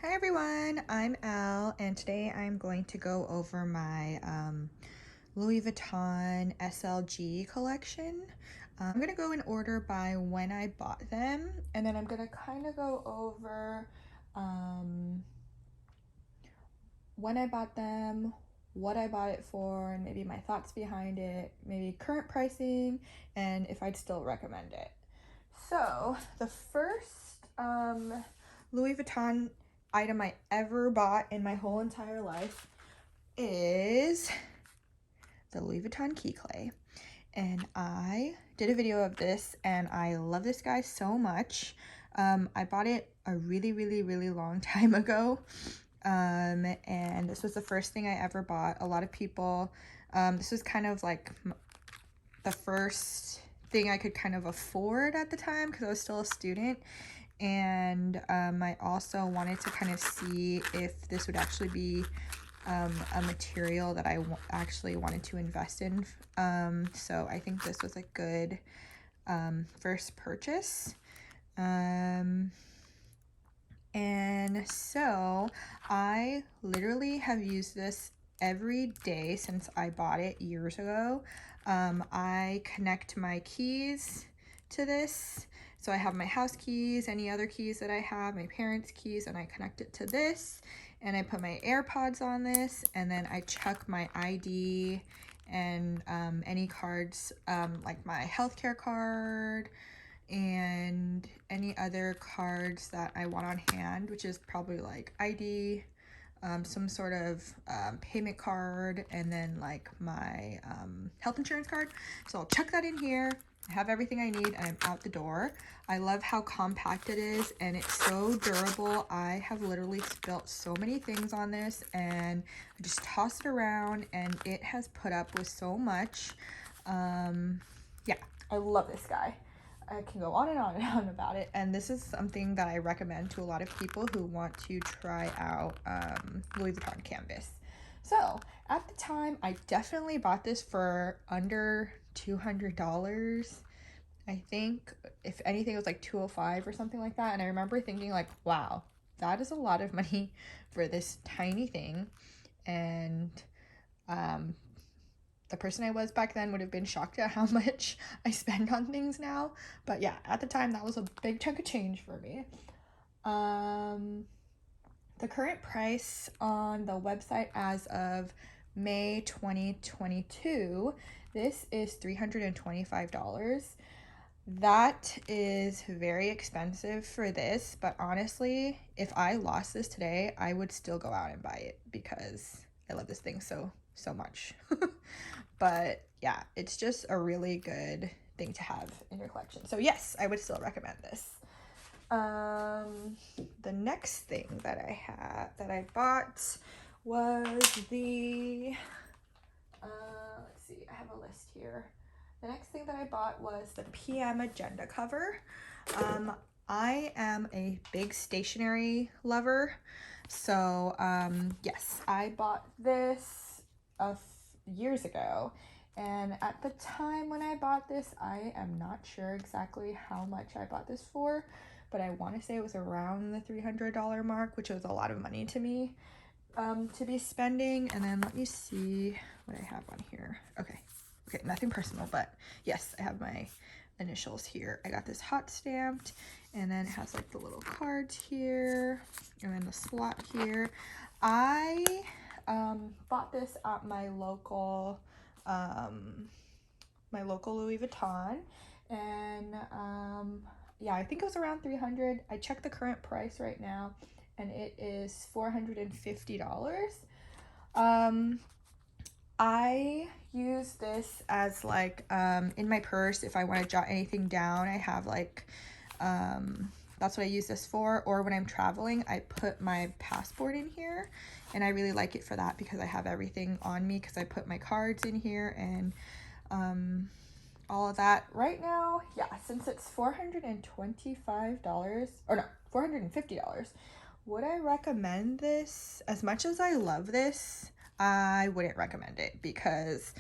Hi everyone, I'm Elle, and today I'm going to go over my Louis Vuitton SLG collection. I'm going to go in order by when I bought them, and then I'm going to kind of go over when I bought them, what I bought it for, and maybe my thoughts behind it, maybe current pricing, and if I'd still recommend it. So the first Louis Vuitton item I ever bought in my whole entire life is the Louis Vuitton key clay. And I did a video of this and I love this guy so much. I bought it a really long time ago. And this was the first thing I ever bought. A lot of people, this was kind of like the first thing I could kind of afford at the time because I was still a student. And I also wanted to kind of see if this would actually be a material that I actually wanted to invest in. So I think this was a good first purchase. And so I literally have used this every day since I bought it years ago. I connect my keys to this. So I have my house keys, any other keys that I have, my parents' keys, and I connect it to this. And I put my AirPods on this, and then I chuck my ID and any cards, like my healthcare card and any other cards that I want on hand, which is probably like ID, some sort of payment card, and then like my health insurance card. So I'll chuck that in here. I have everything I need and I'm out the door. I love how compact it is and it's so durable. I have literally spilt so many things on this and I just toss it around and it has put up with so much. Yeah, I love this guy. I can go on and on and on about it, and this is something that I recommend to a lot of people who want to try out Louis Vuitton canvas. So at the time, I definitely bought this for under $200. I think if anything it was like $205 or something like that, and I remember thinking like, wow, that is a lot of money for this tiny thing. And the person I was back then would have been shocked at how much I spend on things now. But yeah, at the time, that was a big chunk of change for me. The current price on the website as of May 2022, this is $325. That is very expensive for this, but honestly, if I lost this today, I would still go out and buy it because I love this thing so much. But yeah, it's just a really good thing to have in your collection. So yes, I would still recommend this. The next thing that I bought was the let's see, I have a list here. The next thing that I bought was the PM agenda cover. I am a big stationery lover, so yes, I bought this years ago, and at the time when I bought this, I am not sure exactly how much I bought this for, but I want to say it was around the $300 mark, which was a lot of money to me to be spending. And then let me see what I have on here. Okay, nothing personal, but yes, I have my initials here. I got this hot stamped, and then it has like the little cards here and then the slot here. I bought this at my local Louis Vuitton, and yeah, I think it was around $300. I checked the current price right now and it is $450. I use this as like in my purse if I want to jot anything down. I have like that's what I use this for, or when I'm traveling I put my passport in here, and I really like it for that because I have everything on me because I put my cards in here and all of that. Right now, yeah, since it's $425 or no, $450, would I recommend this? As much as I love this, I wouldn't recommend it because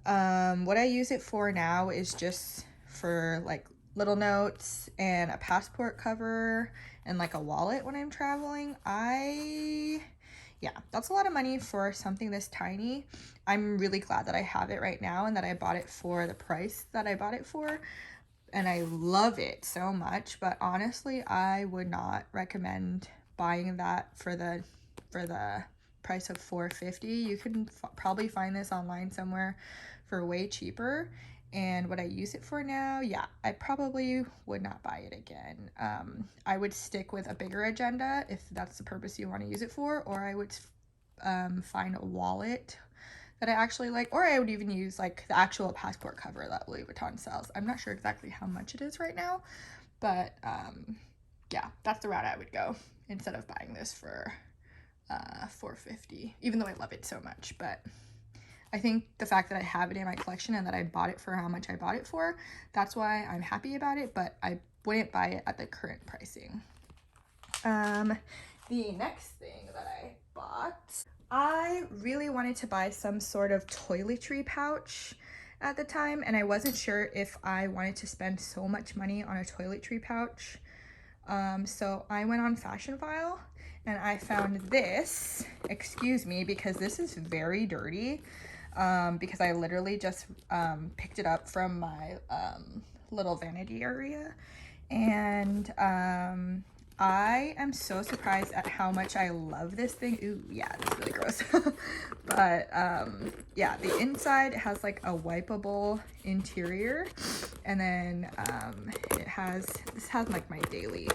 what I use it for now is just for like little notes and a passport cover and like a wallet when I'm traveling. Yeah, that's a lot of money for something this tiny. I'm really glad that I have it right now and that I bought it for the price that I bought it for. And I love it so much, but honestly, I would not recommend buying that for the price of $4.50. You can probably find this online somewhere for way cheaper. And what I use it for now, yeah, I probably would not buy it again. I would stick with a bigger agenda if that's the purpose you want to use it for, or I would find a wallet that I actually like, or I would even use like the actual passport cover that Louis Vuitton sells. I'm not sure exactly how much it is right now, but yeah, that's the route I would go instead of buying this for $4.50, even though I love it so much. But I think the fact that I have it in my collection and that I bought it for how much I bought it for, that's why I'm happy about it, but I wouldn't buy it at the current pricing. The next thing that I bought, I really wanted to buy some sort of toiletry pouch at the time, and I wasn't sure if I wanted to spend so much money on a toiletry pouch. So I went on Fashion File and I found this. Excuse me, because this is very dirty, because I literally just picked it up from my little vanity area, and I am so surprised at how much I love this thing. Ooh, yeah, that's really gross. But yeah, the inside has like a wipeable interior, and then this has like my daily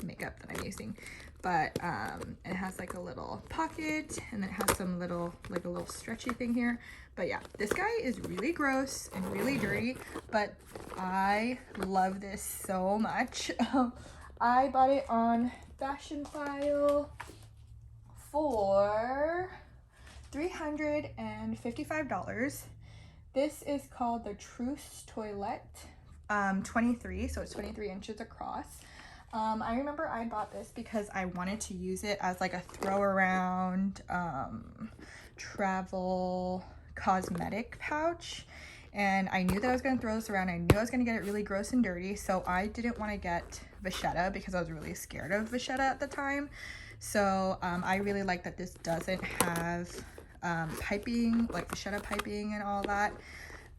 makeup that I'm using, but it has like a little pocket, and it has some little, like a little stretchy thing here. But yeah, this guy is really gross and really dirty, but I love this so much. I bought it on Fashion File for $355. This is called the Truce Toilette 23, so it's 23 inches across. I remember I bought this because I wanted to use it as like a throw around travel cosmetic pouch, and I knew that I was going to throw this around. I knew I was going to get it really gross and dirty, so I didn't want to get Fishette because I was really scared of Fishette at the time. So I really like that this doesn't have piping, like Fishette piping and all that.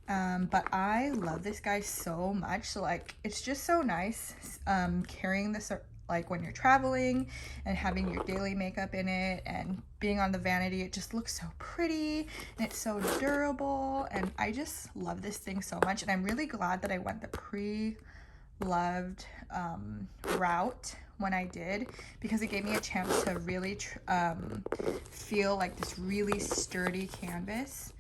But I love this guy so much. So like, it's just so nice carrying this like when you're traveling and having your daily makeup in it and being on the vanity. It just looks so pretty and it's so durable, and I just love this thing so much. And I'm really glad that I went the pre-loved route when I did, because it gave me a chance to really feel like this really sturdy canvas,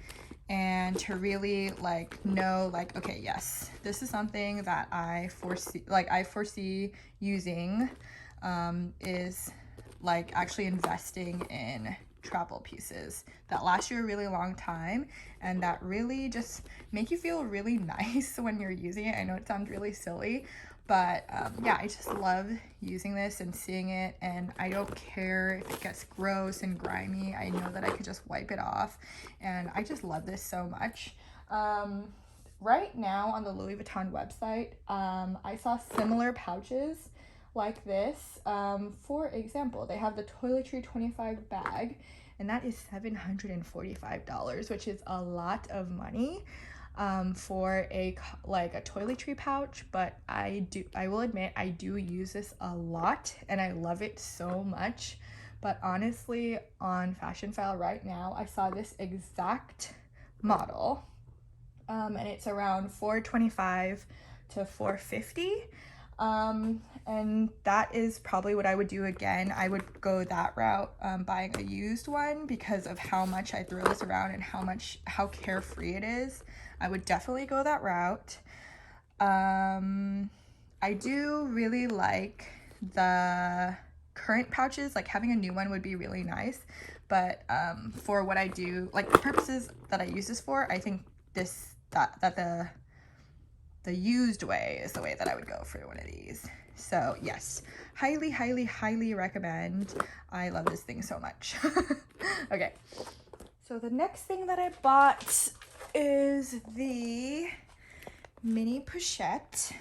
and to really like know like, okay, yes, this is something that I foresee using, is like actually investing in travel pieces that last you a really long time and that really just make you feel really nice when you're using it. I know it sounds really silly, but yeah, I just love using this and seeing it, and I don't care if it gets gross and grimy. I know that I could just wipe it off, and I just love this so much. Right now on the Louis Vuitton website, I saw similar pouches like this. For example, they have the Toiletry 25 bag, and that is $745, which is a lot of money for a toiletry pouch. But I will admit, I do use this a lot and I love it so much. But honestly, on Fashion File right now, I saw this exact model, and it's around $425 to $450. And that is probably what I would do again. I would go that route, buying a used one, because of how much I throw this around and how carefree it is. I would definitely go that route. I do really like the current pouches. Like, having a new one would be really nice, but for what I do, like the purposes that I use this for, I think the used way is the way that I would go for one of these. So yes, highly, highly, highly recommend. I love this thing so much. Okay, so the next thing that I bought is the mini pochette.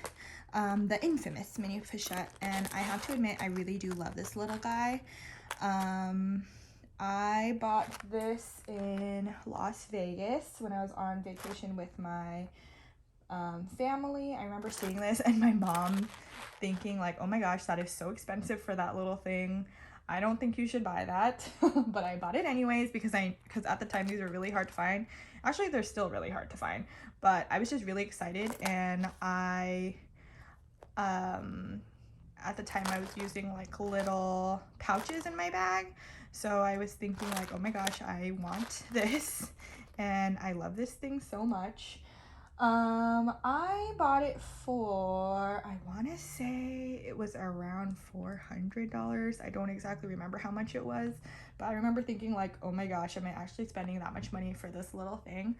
the infamous mini Fishette, and I have to admit I really do love this little guy. I bought this in Las Vegas when I was on vacation with my family. I remember seeing this and my mom thinking like, oh my gosh, that is so expensive for that little thing. I don't think you should buy that. But I bought it anyways because at the time these were really hard to find. Actually, they're still really hard to find, but I was just really excited, and at the time I was using like little pouches in my bag, so I was thinking like, oh my gosh, I want this, and I love this thing so much. I bought it for, I want to say it was around $400. I don't exactly remember how much it was, but I remember thinking like, oh my gosh, am I actually spending that much money for this little thing?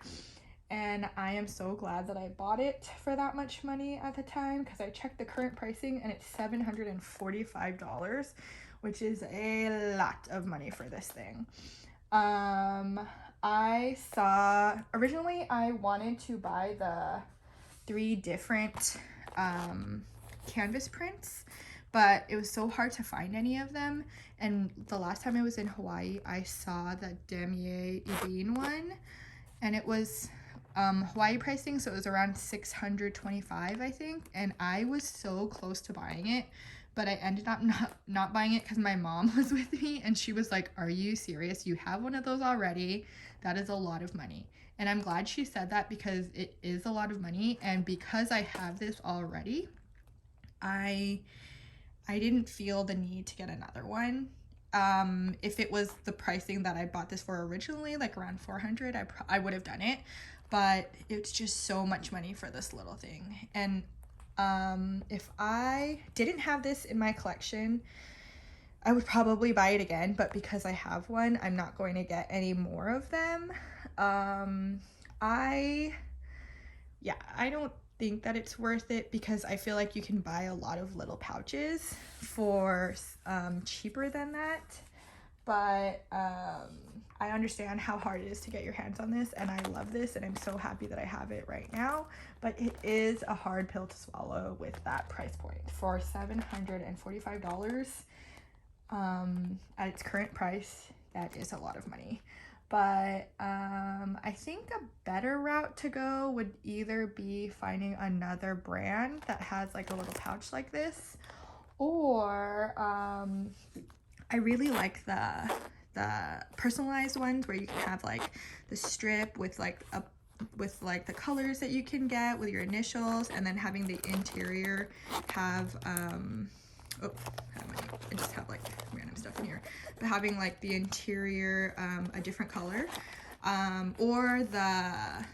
And I am so glad that I bought it for that much money at the time, because I checked the current pricing and it's $745, which is a lot of money for this thing. Originally I wanted to buy the 3 different canvas prints, but it was so hard to find any of them. And the last time I was in Hawaii, I saw the Damier Ebene one, and it was Hawaii pricing, so it was around $625, I think, and I was so close to buying it, but I ended up not buying it because my mom was with me, and she was like, are you serious? You have one of those already? That is a lot of money. And I'm glad she said that, because it is a lot of money, and because I have this already, I didn't feel the need to get another one. If it was the pricing that I bought this for originally, like around $400, I would have done it, but it's just so much money for this little thing. And if I didn't have this in my collection, I would probably buy it again, but because I have one, I'm not going to get any more of them. I don't think that it's worth it, because I feel like you can buy a lot of little pouches for cheaper than that, but I understand how hard it is to get your hands on this, and I love this, and I'm so happy that I have it right now, but it is a hard pill to swallow with that price point. For $745 at its current price, that is a lot of money. But I think a better route to go would either be finding another brand that has like a little pouch like this, or I really like the personalized ones where you can have like the strip with like the colors that you can get with your initials, and then having the interior have I just have like random stuff in here, but having like the interior a different color, or the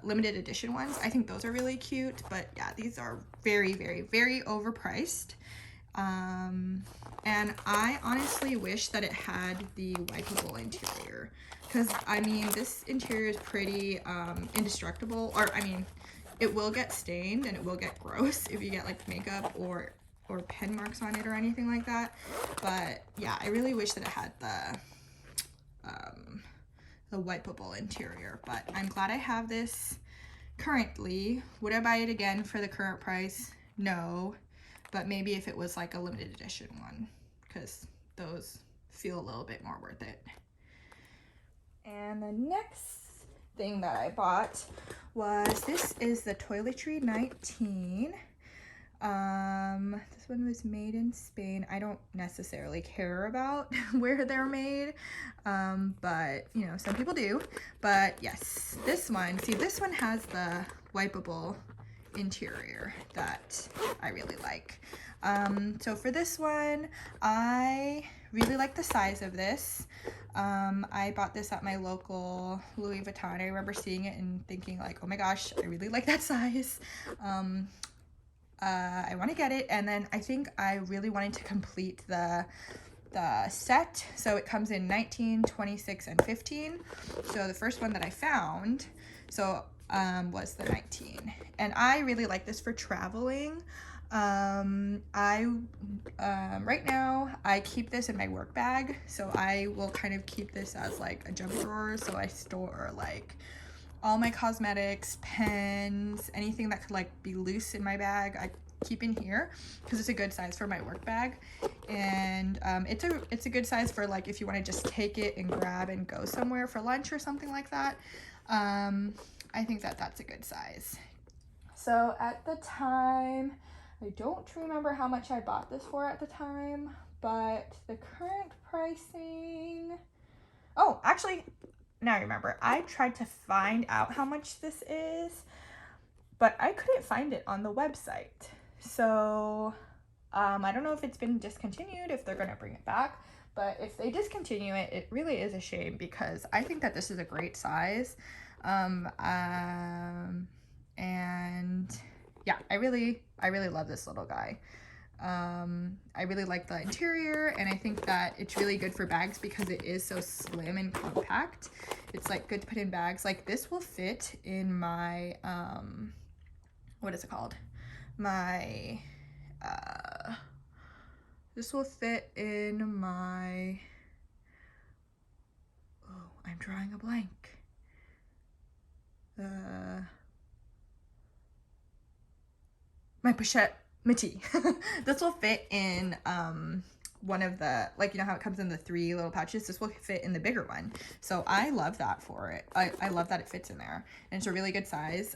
limited edition ones. I think those are really cute, but yeah, these are very, very, very overpriced. And I honestly wish that it had the wipeable interior, because I mean, this interior is pretty indestructible, or I mean, it will get stained and it will get gross if you get like makeup or pen marks on it or anything like that. But yeah, I really wish that it had the wipeable interior, but I'm glad I have this currently. Would I buy it again for the current price? No, but maybe if it was like a limited edition one, because those feel a little bit more worth it. And the next thing that I bought was, this is the Toiletry 19. This one was made in Spain. I don't necessarily care about where they're made, but you know, some people do. But yes, this one, see, this one has the wipeable interior that I really like. So for this one, I really like the size of this. I bought this at my local Louis Vuitton. I remember seeing it and thinking like, oh my gosh, I really like that size. I want to get it, and then I think I really wanted to complete the set, so it comes in 19, 26, and 15. So the first one that I found was the 19, and I really like this for traveling. Right now I keep this in my work bag, so I will kind of keep this as like a junk drawer, so I store like all my cosmetics, pens, anything that could like be loose in my bag. keep in here because it's a good size for my work bag, and it's a good size for like if you want to just take it and grab and go somewhere for lunch or something like that. I think that that's a good size. So at the time, I don't remember how much I bought this for at the time, but the current pricing, oh, actually, now I remember, I tried to find out how much this is, but I couldn't find it on the website. So I don't know if it's been discontinued, if they're gonna bring it back, but if they discontinue it, it really is a shame because I think that this is a great size. And yeah, I really love this little guy. I really like the interior, and I think that it's really good for bags because it is so slim and compact. It's like good to put in bags. Like this will fit in my what is it called? My this will fit in my, oh, I'm drawing a blank. My pochette Matty. This will fit in one of the, like, you know how it comes in the 3 little pouches? This will fit in the bigger one. So I love that for it. I love that it fits in there. And it's a really good size.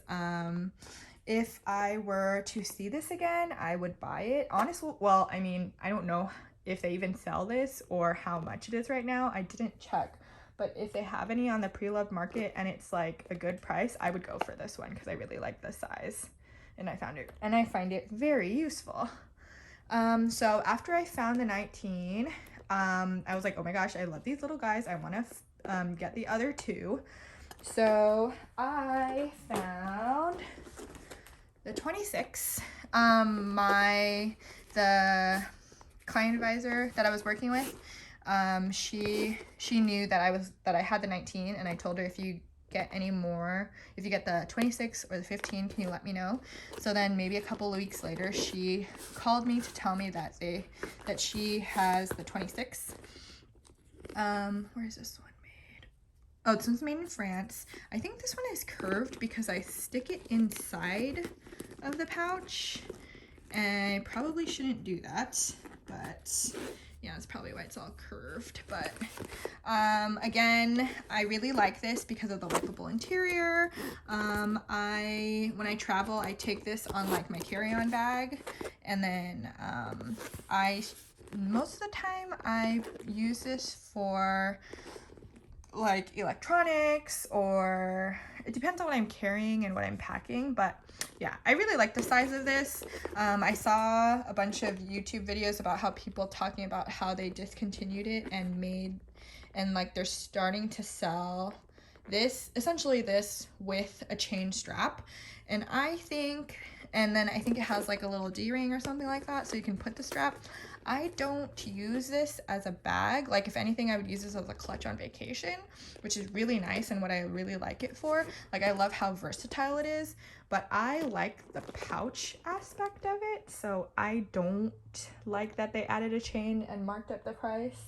If I were to see this again, I would buy it. Honestly, well, I mean, I don't know if they even sell this or how much it is right now. I didn't check. But if they have any on the pre-loved market and it's like a good price, I would go for this one because I really like the size. And I find it very useful. So after I found the 19, I was like, oh my gosh, I love these little guys. I want to get the other 2. So I found the 26. The client advisor that I was working with, she knew that I had the 19, and I told her, if you get any more, if you get the 26 or the 15, can you let me know? So then maybe a couple of weeks later, she called me to tell me that she has the 26. Where is this one made? Oh, this one's made in France. I think this one is curved because I stick it inside of the pouch, and I probably shouldn't do that, but yeah, that's probably why it's all curved. But again, I really like this because of the wipeable interior. When I travel, I take this on like my carry-on bag, and then most of the time I use this for like electronics, or it depends on what I'm carrying and what I'm packing. But yeah, I really like the size of this. I saw a bunch of YouTube videos about how people talking about how they discontinued it and like they're starting to sell this, essentially this with a chain strap. And I think it has like a little D-ring or something like that, so you can put the strap. I don't use this as a bag. Like, if anything, I would use this as a clutch on vacation, which is really nice and what I really like it for. Like, I love how versatile it is, but I like the pouch aspect of it, so I don't like that they added a chain and marked up the price.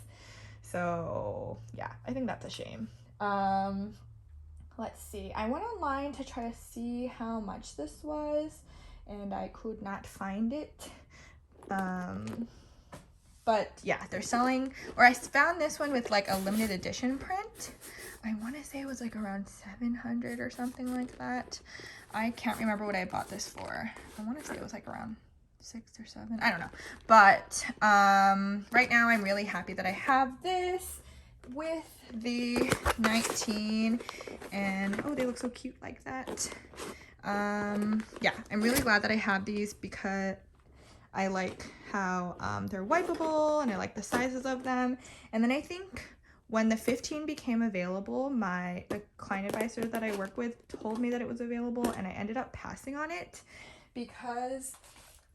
So yeah, I think that's a shame. Let's see. I went online to try to see how much this was, and I could not find it. But yeah, they're selling, or I found this one with like a limited edition print. I want to say it was like around 700 or something like that. I can't remember what I bought this for. I want to say it was like around 6 or 7. I don't know. But right now I'm really happy that I have this with the 19, and oh, they look so cute like that. Yeah, I'm really glad that I have these because I like how they're wipeable, and I like the sizes of them. And then I think when the 15 became available, the client advisor that I work with told me that it was available, and I ended up passing on it because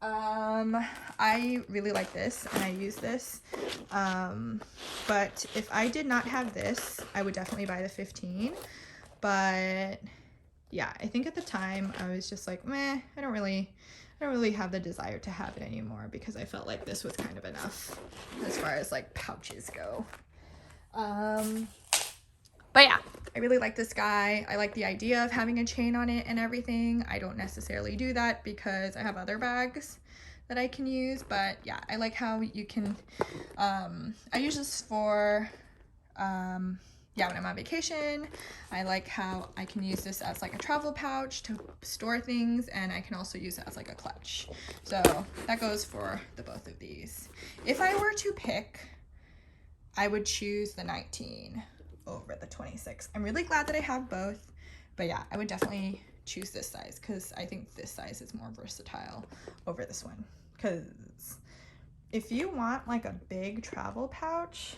I really like this and I use this. But if I did not have this, I would definitely buy the 15. But yeah, I think at the time I was just like, meh, I don't really have the desire to have it anymore because I felt like this was kind of enough as far as like pouches go. But yeah, I really like this guy. I like the idea of having a chain on it and everything. I don't necessarily do that because I have other bags that I can use, but yeah, I like how you can, I use this for, yeah, when I'm on vacation. I like how I can use this as like a travel pouch to store things, and I can also use it as like a clutch. So that goes for the both of these. If I were to pick, I would choose the 19 over the 26. I'm really glad that I have both, but yeah, I would definitely choose this size because I think this size is more versatile over this one. Because if you want like a big travel pouch,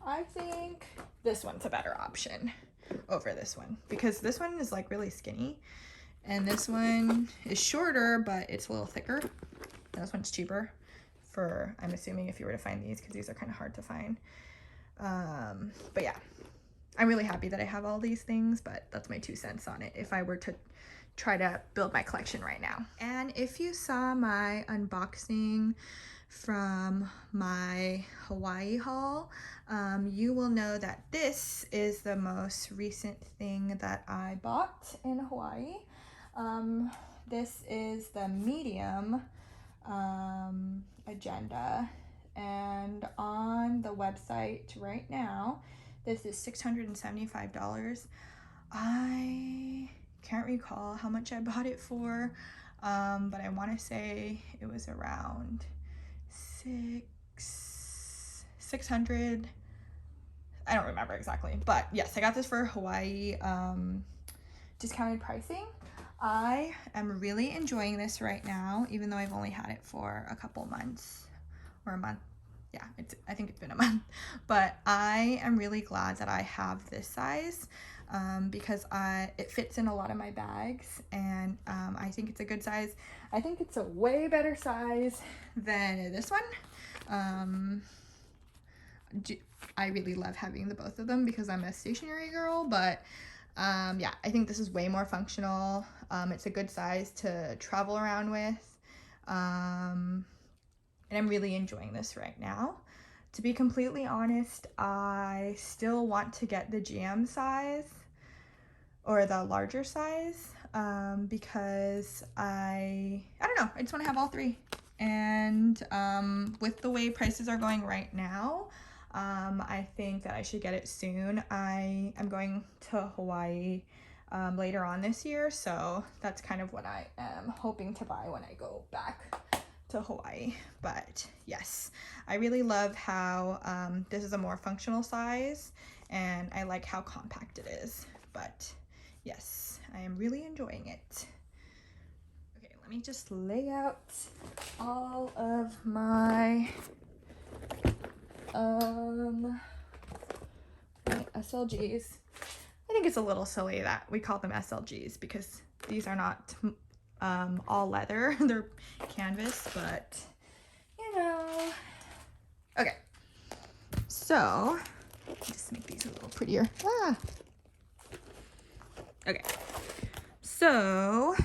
I think this one's a better option over this one, because this one is like really skinny and this one is shorter, but it's a little thicker. And this one's cheaper for, I'm assuming, if you were to find these, because these are kind of hard to find. But yeah, I'm really happy that I have all these things, but that's my 2 cents on it if I were to try to build my collection right now. And if you saw my unboxing from my Hawaii haul, you will know that this is the most recent thing that I bought in Hawaii. This is the medium agenda, and on the website right now, this is $675. I can't recall how much I bought it for, but I want to say it was around 600. I don't remember exactly, but yes, I got this for Hawaii discounted pricing. I am really enjoying this right now, even though I've only had it for a couple months, or a month. Yeah, I think it's been a month, but I am really glad that I have this size, because it fits in a lot of my bags, and I think it's a good size. I think it's a way better size than this one. I really love having the both of them because I'm a stationary girl, but yeah, I think this is way more functional. It's a good size to travel around with, and I'm really enjoying this right now. To be completely honest, I still want to get the GM size or the larger size, because I don't know, I just want to have all three. And with the way prices are going right now, I think that I should get it soon. I am going to Hawaii later on this year, so that's kind of what I am hoping to buy when I go back to Hawaii. But yes, I really love how this is a more functional size, and I like how compact it is. But yes, I am really enjoying it. Okay, let me just lay out all of my SLGs. I think it's a little silly that we call them SLGs because these are not all leather. They're canvas, but you know. Okay, so just make these a little prettier. Okay, so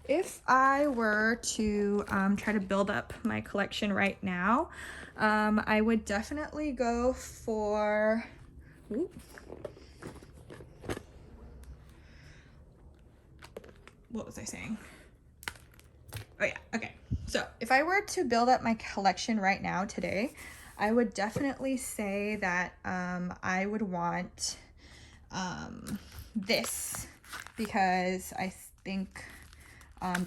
if I were to try to build up my collection right now, I would definitely go for, what was I saying? Oh yeah, okay. So if I were to build up my collection right now today, I would definitely say that I would want this, because I think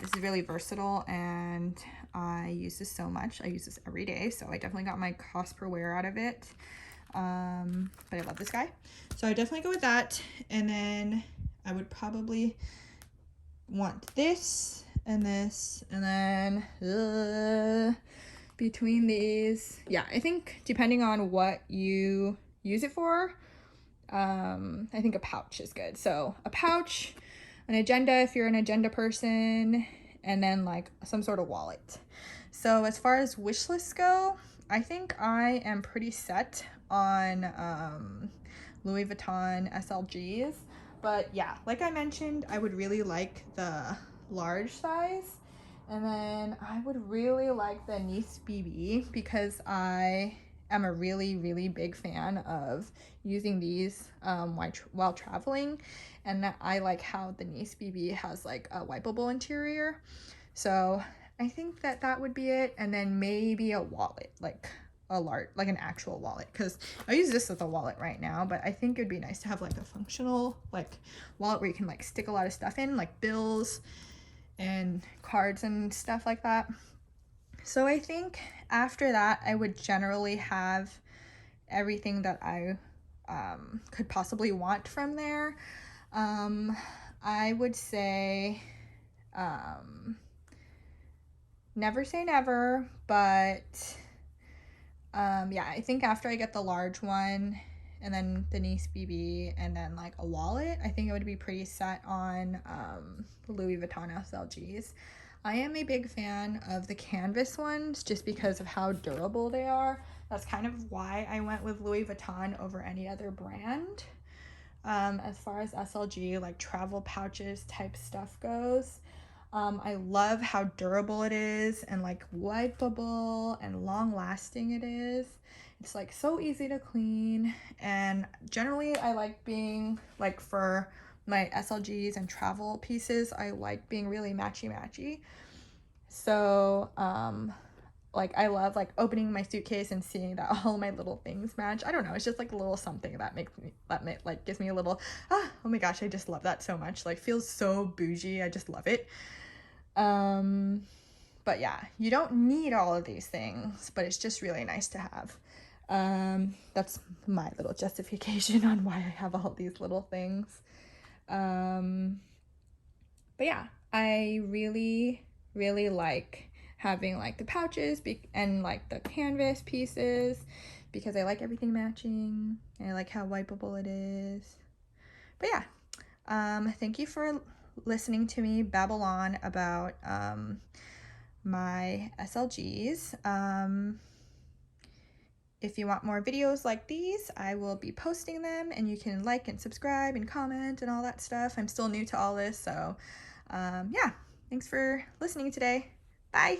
this is really versatile and I use this so much. I use this every day, so I definitely got my cost per wear out of it. But I love this guy. So I definitely go with that. And then I would probably want this and this, and then between these, yeah, I think depending on what you use it for, I think a pouch is good. So a pouch, an agenda if you're an agenda person, and then like some sort of wallet. So as far as wish lists go, I think I am pretty set on Louis Vuitton SLGs. But yeah, like I mentioned, I would really like the large size. And then I would really like the Nice BB because I am a really big fan of using these while traveling, and I like how the Nice BB has like a wipeable interior. So I think that that would be it. And then maybe a wallet, like an actual wallet, because I use this as a wallet right now, but I think it'd be nice to have like a functional like wallet where you can like stick a lot of stuff in, like bills and cards and stuff like that. So I think after that I would generally have everything that I could possibly want from there. I would say never say never, but yeah, I think after I get the large one and then the Nice BB and then like a wallet, I think I would be pretty set on Louis Vuitton SLGs. I am a big fan of the canvas ones just because of how durable they are. That's kind of why I went with Louis Vuitton over any other brand. As far as SLG, like travel pouches type stuff goes, I love how durable it is and like wipeable and long lasting it is. It's like so easy to clean, and generally I like being like, for my SLGs and travel pieces, I like being really matchy. So like I love like opening my suitcase and seeing that all my little things match. I don't know, it's just like a little something that like gives me a little oh my gosh, I just love that so much. Like feels so bougie. I just love it. But yeah, you don't need all of these things, but it's just really nice to have. That's my little justification on why I have all these little things. But yeah, I really like having like the pouches and like the canvas pieces because I like everything matching and I like how wipeable it is. But yeah, thank you for listening to me babble on about my SLGs. If you want more videos like these, I will be posting them and you can like and subscribe and comment and all that stuff. I'm still new to all this, so yeah, thanks for listening today. Bye.